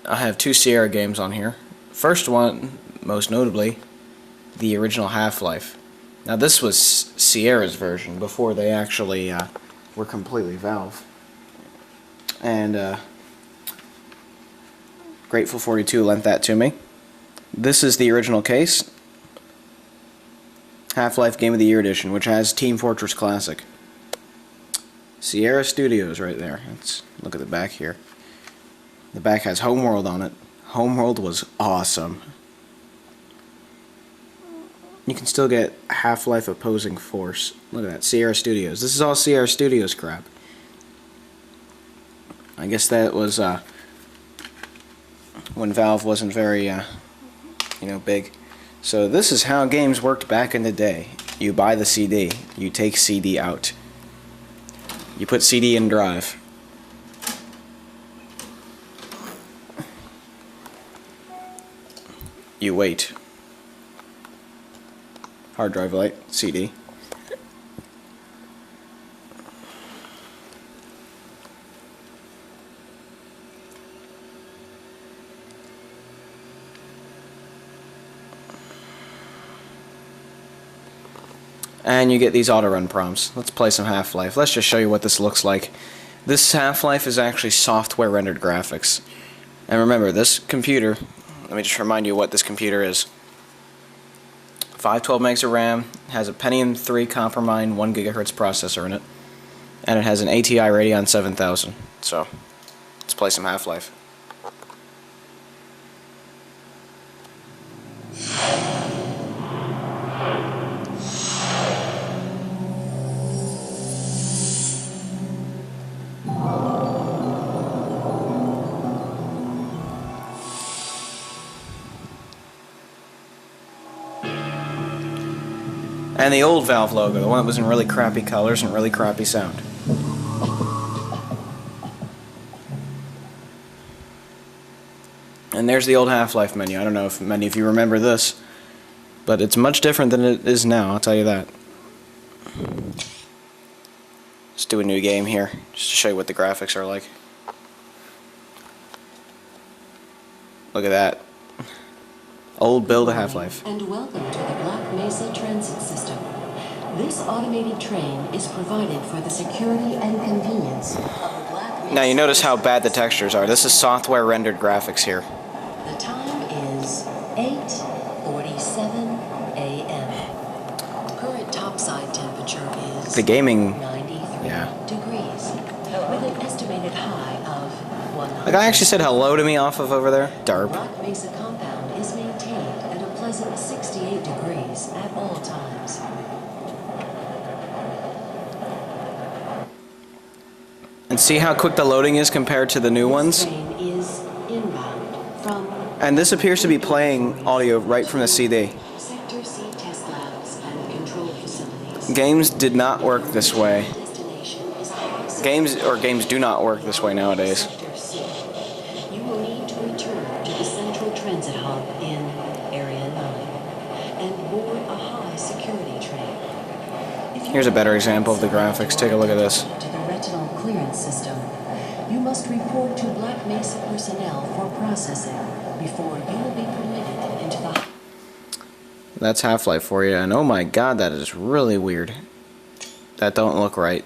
I have two Sierra games on here. First one, most notably, the original Half-Life. Now this was Sierra's version before they actually were completely Valve. And Grateful 42 lent that to me. This is the original case. Half-Life Game of the Year Edition, which has Team Fortress Classic. Sierra Studios right there. Let's look at the back here. The back has Homeworld on it. Homeworld was awesome. You can still get Half-Life Opposing Force. Look at that, Sierra Studios. This is all Sierra Studios crap. I guess that was when Valve wasn't very, big. So this is how games worked back in the day. You buy the CD, you take CD out. You put CD in drive. You wait. Hard drive light, CD. And you get these auto-run prompts. Let's play some Half-Life. Let's just show you what this looks like. This Half-Life is actually software rendered graphics. And remember, this computer, let me just remind you what this computer is. 512 megs of RAM, has a Pentium 3 Coppermine 1 GHz processor in it, and it has an ATI Radeon 7000. So, let's play some Half-Life. And the old Valve logo, the one that was in really crappy colors and really crappy sound. And there's the old Half-Life menu. I don't know if many of you remember this, but it's much different than it is now, I'll tell you that. Let's do a new game here, just to show you what the graphics are like. Look at that. Old build of Half-Life. And welcome to the Black Mesa Transit System. This automated train is provided for the security and convenience of the Black Mesa. Now you notice how bad the textures are. This is software rendered graphics here. The time is 8:47 a.m. Current topside temperature is The gaming, 93 yeah. degrees, with an estimated high of 100. The guy actually said hello to me off of over there. Derp. Black Mesa compound is maintained at a pleasant 68 degrees at all times. And see how quick the loading is compared to the new ones? This train is inbound from And this appears to be playing audio right from the CD. Sector C test labs and control facilities. Games did not work this way. Destination is high Games do not work this way nowadays. Sector C. You will need to return to the central transit hub in Area 9 and board a high security train. If you Here's a better are example of the graphics. Take a look at this. To the retinal clearance system, you must report to Black Mesa personnel for processing before you will be permitted into the. That's Half-Life for you. And oh my god, that is really weird. That don't look right.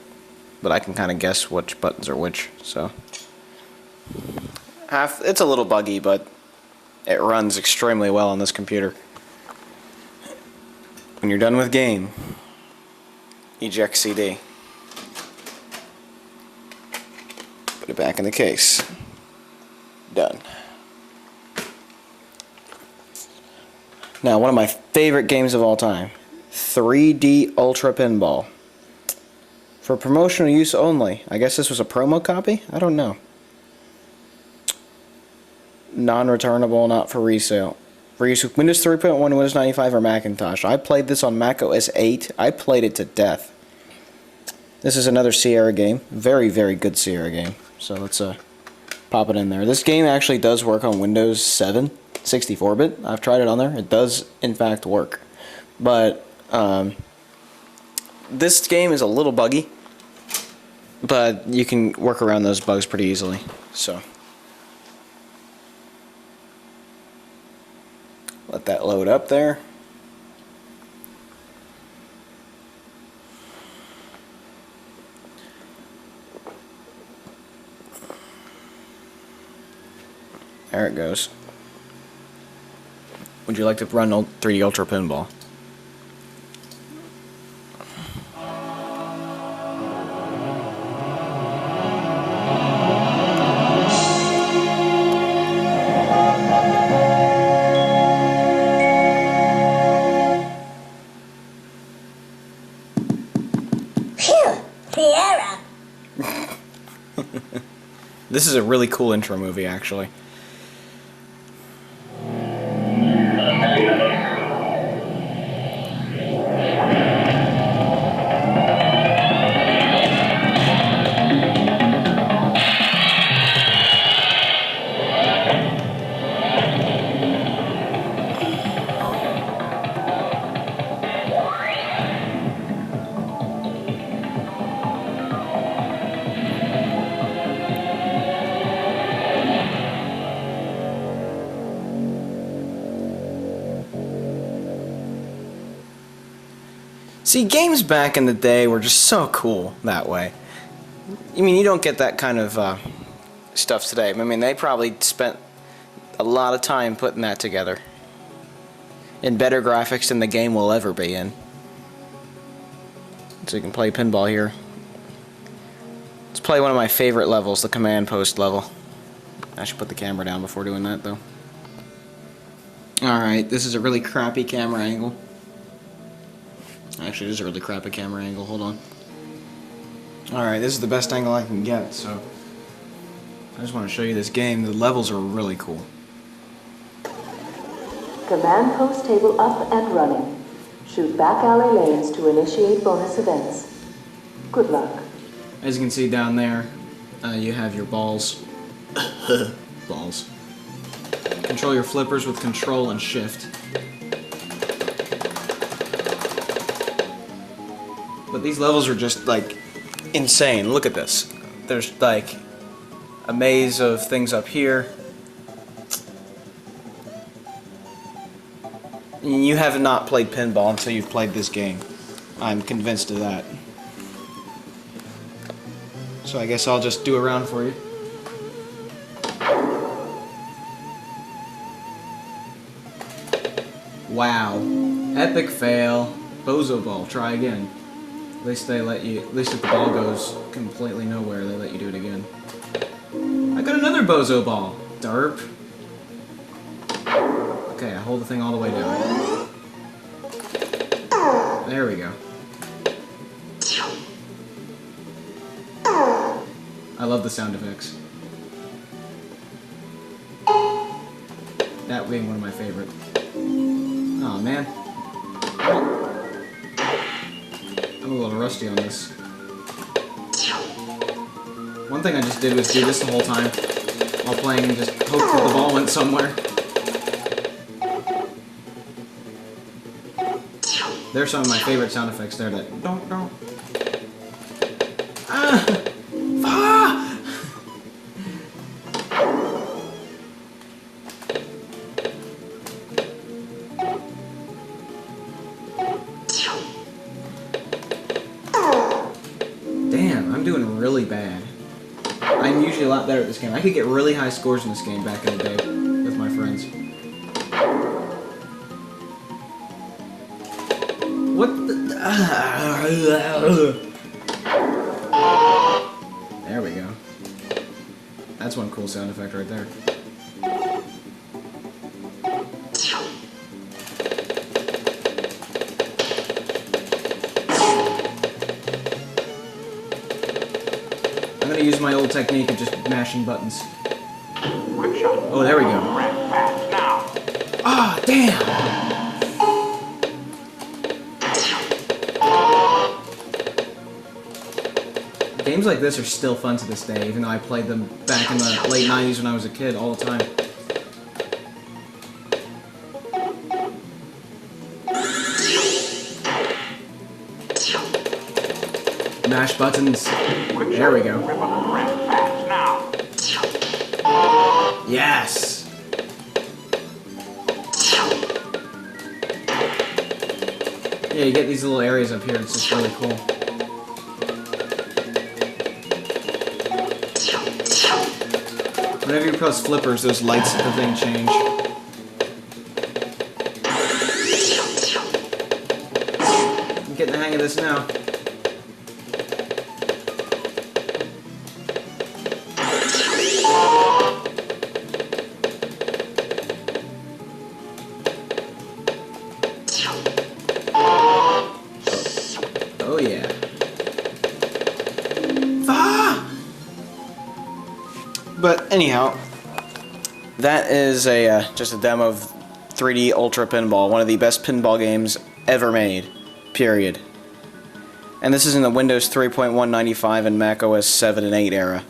But I can kind of guess which buttons are which, so. It's a little buggy, but it runs extremely well on this computer. When you're done with game, eject CD. Put it back in the case. Done. Now, one of my favorite games of all time, 3D Ultra Pinball. For promotional use only. I guess this was a promo copy? I don't know. Non-returnable, not for resale. For use with Windows 3.1, Windows 95, or Macintosh. I played this on Mac OS 8. I played it to death. This is another Sierra game. Very, very good Sierra game. So let's pop it in there. This game actually does work on Windows 7, 64-bit. I've tried it on there. It does, in fact, work. But this game is a little buggy. But you can work around those bugs pretty easily. So Let that load up there. There it goes. Would you like to run 3D Ultra Pinball? This is a really cool intro movie, actually. See, games back in the day were just so cool that way. I mean, you don't get that kind of stuff today. I mean, they probably spent a lot of time putting that together. In better graphics than the game will ever be in. So you can play pinball here. Let's play one of my favorite levels, the command post level. I should put the camera down before doing that, though. Alright, this is a really crappy camera angle. Actually, this is a really crappy camera angle. Hold on. Alright, this is the best angle I can get, so I just want to show you this game. The levels are really cool. Command post table up and running. Shoot back alley lanes to initiate bonus events. Good luck. As you can see down there, you have your balls. Balls. Control your flippers with Control and Shift. But these levels are just, like, insane. Look at this. There's, like, a maze of things up here. You have not played pinball until you've played this game. I'm convinced of that. So I guess I'll just do a round for you. Wow. Epic fail. Bozo ball. Try again. At least they let you, at least if the ball goes completely nowhere, they let you do it again. I got another bozo ball. Derp. Okay, I hold the thing all the way down. There we go. I love the sound effects. That being one of my favorite. Aw, man. I'm a little rusty on this. One thing I just did was do this the whole time while playing and just hope that the ball went somewhere. There's some of my favorite sound effects there that don't. Ah! Ah! Damn, I'm doing really bad. I'm usually a lot better at this game. I could get really high scores in this game back in the day with my friends. What the... There we go. That's one cool sound effect right there. I'm gonna use my old technique of just mashing buttons. Oh, there we go. Ah, damn! Games like this are still fun to this day, even though I played them back in the late 90s when I was a kid all the time. Mash buttons. There we go. Yes! Yeah, you get these little areas up here. It's just really cool. Whenever you press flippers, those lights at the thing change. I'm getting the hang of this now. Oh yeah. Ah! But anyhow, that is just a demo of 3D Ultra Pinball, one of the best pinball games ever made, period. And this is in the Windows 3.195 and Mac OS 7 and 8 era.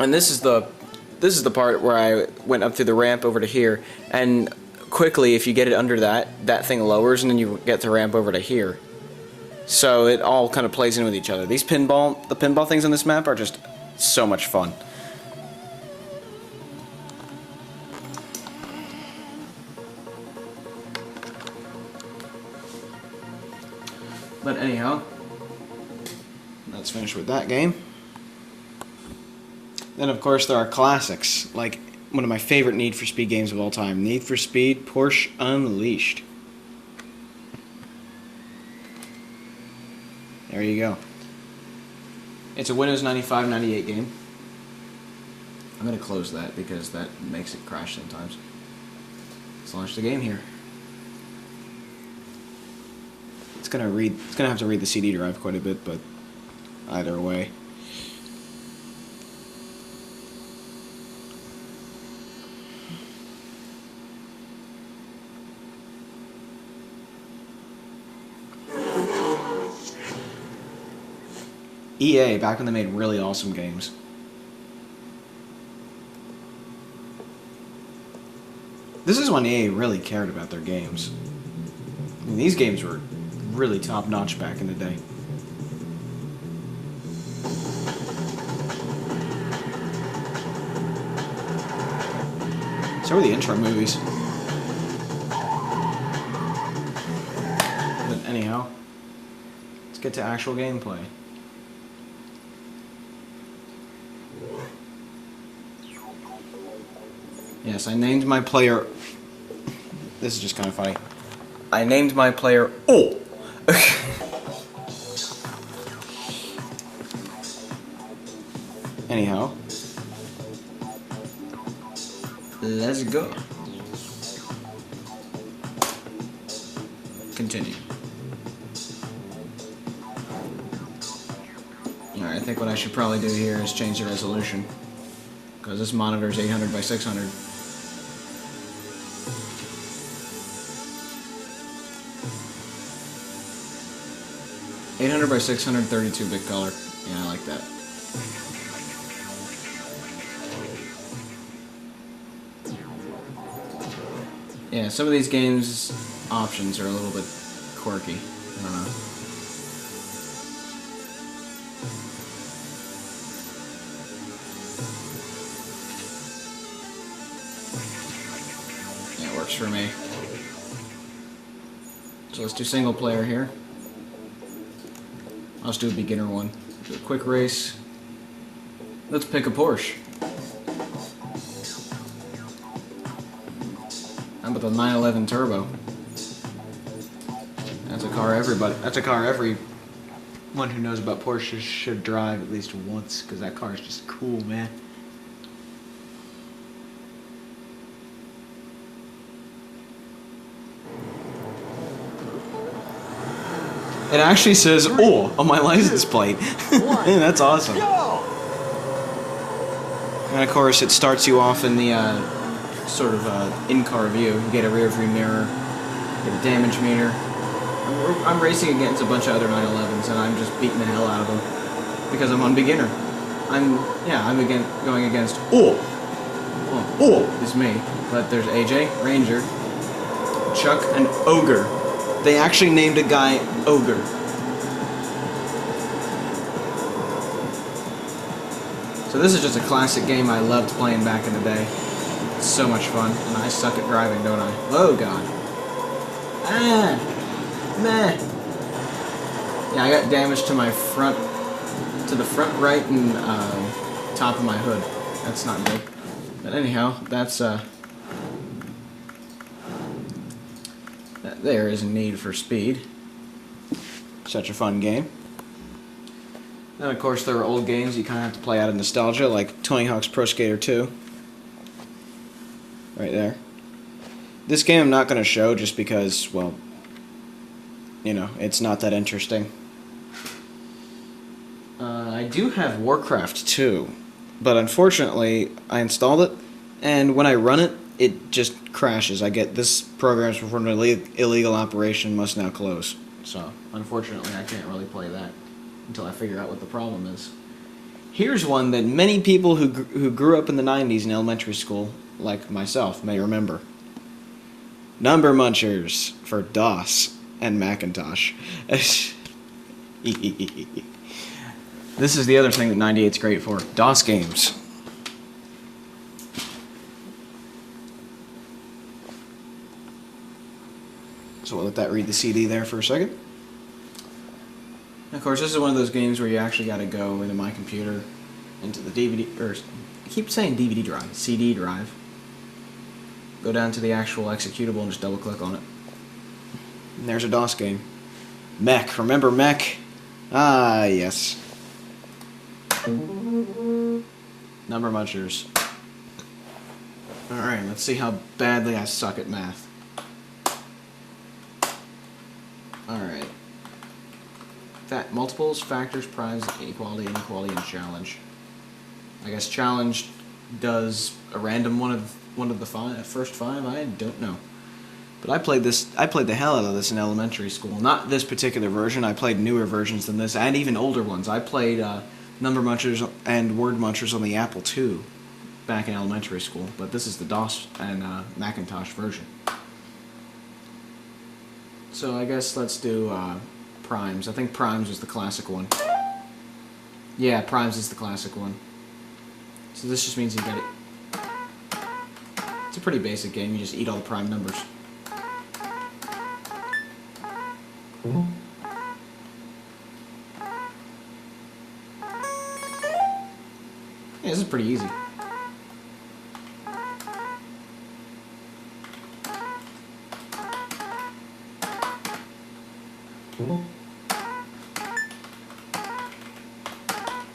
And this is the part where I went up through the ramp over to here, and quickly, if you get it under that thing lowers, and then you get the ramp over to here. So it all kind of plays in with each other. The pinball things on this map are just so much fun. But anyhow, let's finish with that game. Then of course there are classics, like one of my favorite Need for Speed games of all time, Need for Speed Porsche Unleashed. There you go. It's a Windows 95-98 game. I'm going to close that because that makes it crash sometimes. Let's launch the game here. It's going to have to read the CD drive quite a bit, but either way. EA, back when they made really awesome games. This is when EA really cared about their games. I mean, these games were really top-notch back in the day. So were the intro movies. But anyhow, let's get to actual gameplay. Yes, I named my player... This is just kind of funny. I named my player... Oh! Anyhow. Let's go. Continue. Alright, I think what I should probably do here is change the resolution. Because this monitor is 800 by 600. by 600, 32-bit color. Yeah, I like that. Yeah, some of these games' options are a little bit quirky. I don't know. Yeah, it works for me. So let's do single player here. Let's do a beginner one. Do a quick race. Let's pick a Porsche. How about the 911 Turbo? That's a car everyone who knows about Porsche should drive at least once, because that car is just cool, man. It actually says "oh" on my license plate. That's awesome. And of course, it starts you off in the sort of in-car view. You get a rear-view mirror, get a damage meter. I'm racing against a bunch of other 911s, and I'm just beating the hell out of them because I'm on beginner. I'm going against is me, but there's AJ, Ranger, Chuck, and Ogre. They actually named a guy Ogre. So this is just a classic game I loved playing back in the day. It's so much fun, and I suck at driving, don't I? Oh god. Meh. Yeah, I got damage to my front, to the front right and top of my hood. That's not good. But anyhow, that's there is a Need for Speed. Such a fun game. Then of course there are old games you kind of have to play out of nostalgia, like Tony Hawk's Pro Skater 2. Right there. This game I'm not going to show just because, well, you know, it's not that interesting. I do have Warcraft 2, but unfortunately I installed it, and when I run it, it just crashes. I get this program's performed an illegal operation, must now close. So, unfortunately, I can't really play that until I figure out what the problem is. Here's one that many people who grew up in the 90s in elementary school, like myself, may remember. Number Munchers for DOS and Macintosh. This is the other thing that 98's great for. DOS games. So we'll let that read the CD there for a second. And of course, this is one of those games where you actually got to go into my computer, into the DVD, or I keep saying DVD drive, CD drive. Go down to the actual executable and just double click on it. And there's a DOS game. Mech. Remember Mech? Ah, yes. Number Munchers. Alright, let's see how badly I suck at math. Alright. Multiples, factors, primes, equality, inequality, and challenge. I guess challenge does a random one of the first five. I don't know. But I played the hell out of this in elementary school. Not this particular version. I played newer versions than this, and even older ones. I played Number Munchers and Word Munchers on the Apple II back in elementary school. But this is the DOS and Macintosh version. So I guess let's do Primes. I think Primes is the classic one. Yeah, Primes is the classic one. So this just means you get it. It's a pretty basic game. You just eat all the prime numbers. Yeah, this is pretty easy.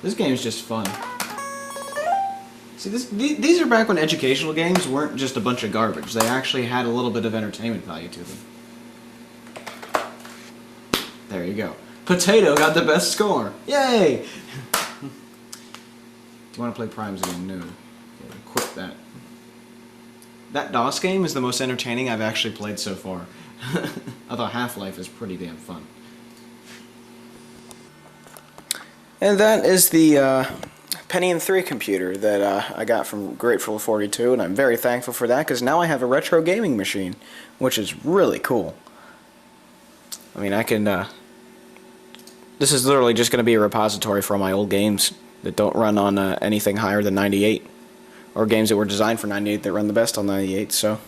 This game is just fun. See, these are back when educational games weren't just a bunch of garbage. They actually had a little bit of entertainment value to them. There you go. Potato got the best score. Yay! Do you want to play Primes again? No. Okay, quit that. That DOS game is the most entertaining I've actually played so far. Although Half-Life is pretty damn fun. And that is the Pentium 3 computer that I got from Grateful 42, and I'm very thankful for that because now I have a retro gaming machine, which is really cool. I mean, I can. This is literally just going to be a repository for all my old games that don't run on anything higher than 98, or games that were designed for 98 that run the best on 98. So,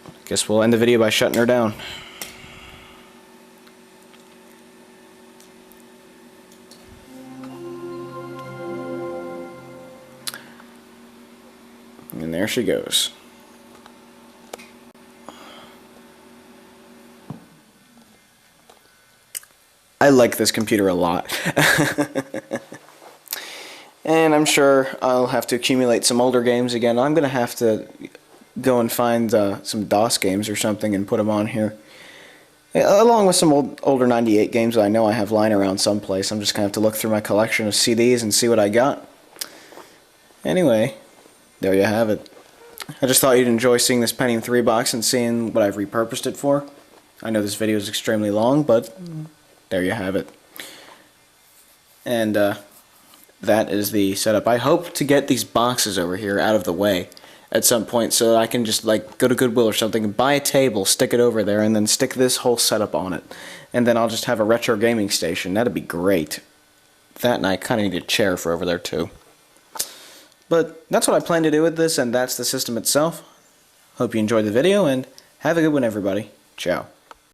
I guess we'll end the video by shutting her down. And there she goes. I like this computer a lot. And I'm sure I'll have to accumulate some older games again. I'm going to have to go and find some DOS games or something and put them on here. Along with some older 98 games that I know I have lying around someplace. I'm just going to have to look through my collection of CDs and see what I got. Anyway, there you have it. I just thought you'd enjoy seeing this Pentium 3 box and seeing what I've repurposed it for. I know this video is extremely long, but there you have it. And that is the setup. I hope to get these boxes over here out of the way at some point so that I can just like go to Goodwill or something and buy a table, stick it over there, and then stick this whole setup on it. And then I'll just have a retro gaming station. That'd be great. That, and I kind of need a chair for over there too. But that's what I plan to do with this, and that's the system itself. Hope you enjoyed the video, and Have a good one, everybody. Ciao.